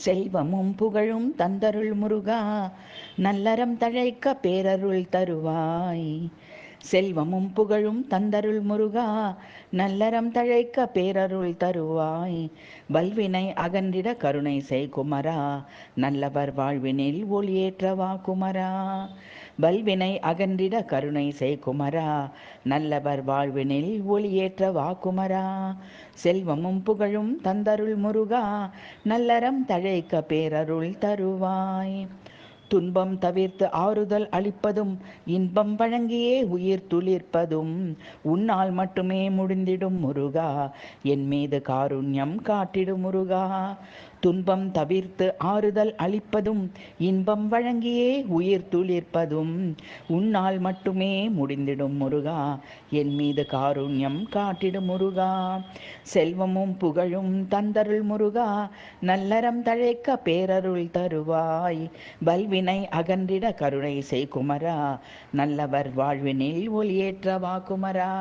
செல்வமும் புகழும் தந்தருள் முருகா, நல்லறம் தழைக்க பேரருள் தருவாய். செல்வமும் புகழும் தந்தருள் முருகா, நல்லறம் தழைக்க பேரருள் தருவாய். வல்வினை அகன்றிட கருணை செய் குமரா, நல்லவர் வாழ்வினில் ஒளியேற்றவா குமரா. வல்வினை அகன்றிட கருணை செய் குமரா, நல்லவர் வாழ்வினில் ஒளியேற்றவா குமரா. செல்வமும் புகழும் தந்தருள் முருகா, நல்லறம் தழைக்க பேரருள் தருவாய். துன்பம் தவிர்த்து ஆறுதல் அளிப்பதும் இன்பம் வழங்கியே உயிர் துளிர்ப்பதும் உன்னால் மட்டுமே முடிந்திடும் முருகா, என் மீது காருண்யம் காட்டிடும் முருகா. துன்பம் தவிர்த்து ஆறுதல் அளிப்பதும் இன்பம் வழங்கியே உயிர் துளிர்ப்பதும் உன்னால் மட்டுமே முடிந்திடும் முருகா, என் மீது காருண்யம் காட்டிடும் முருகா. செல்வமும் புகழும் தந்தருள் முருகா, நல்லறம் தழைக்க பேரருள் தருவாய். வல்வினை அகன்றிட கருணை செய் குமரா, நல்லவர் வாழ்வினில் ஒளியேற்றவா குமரா.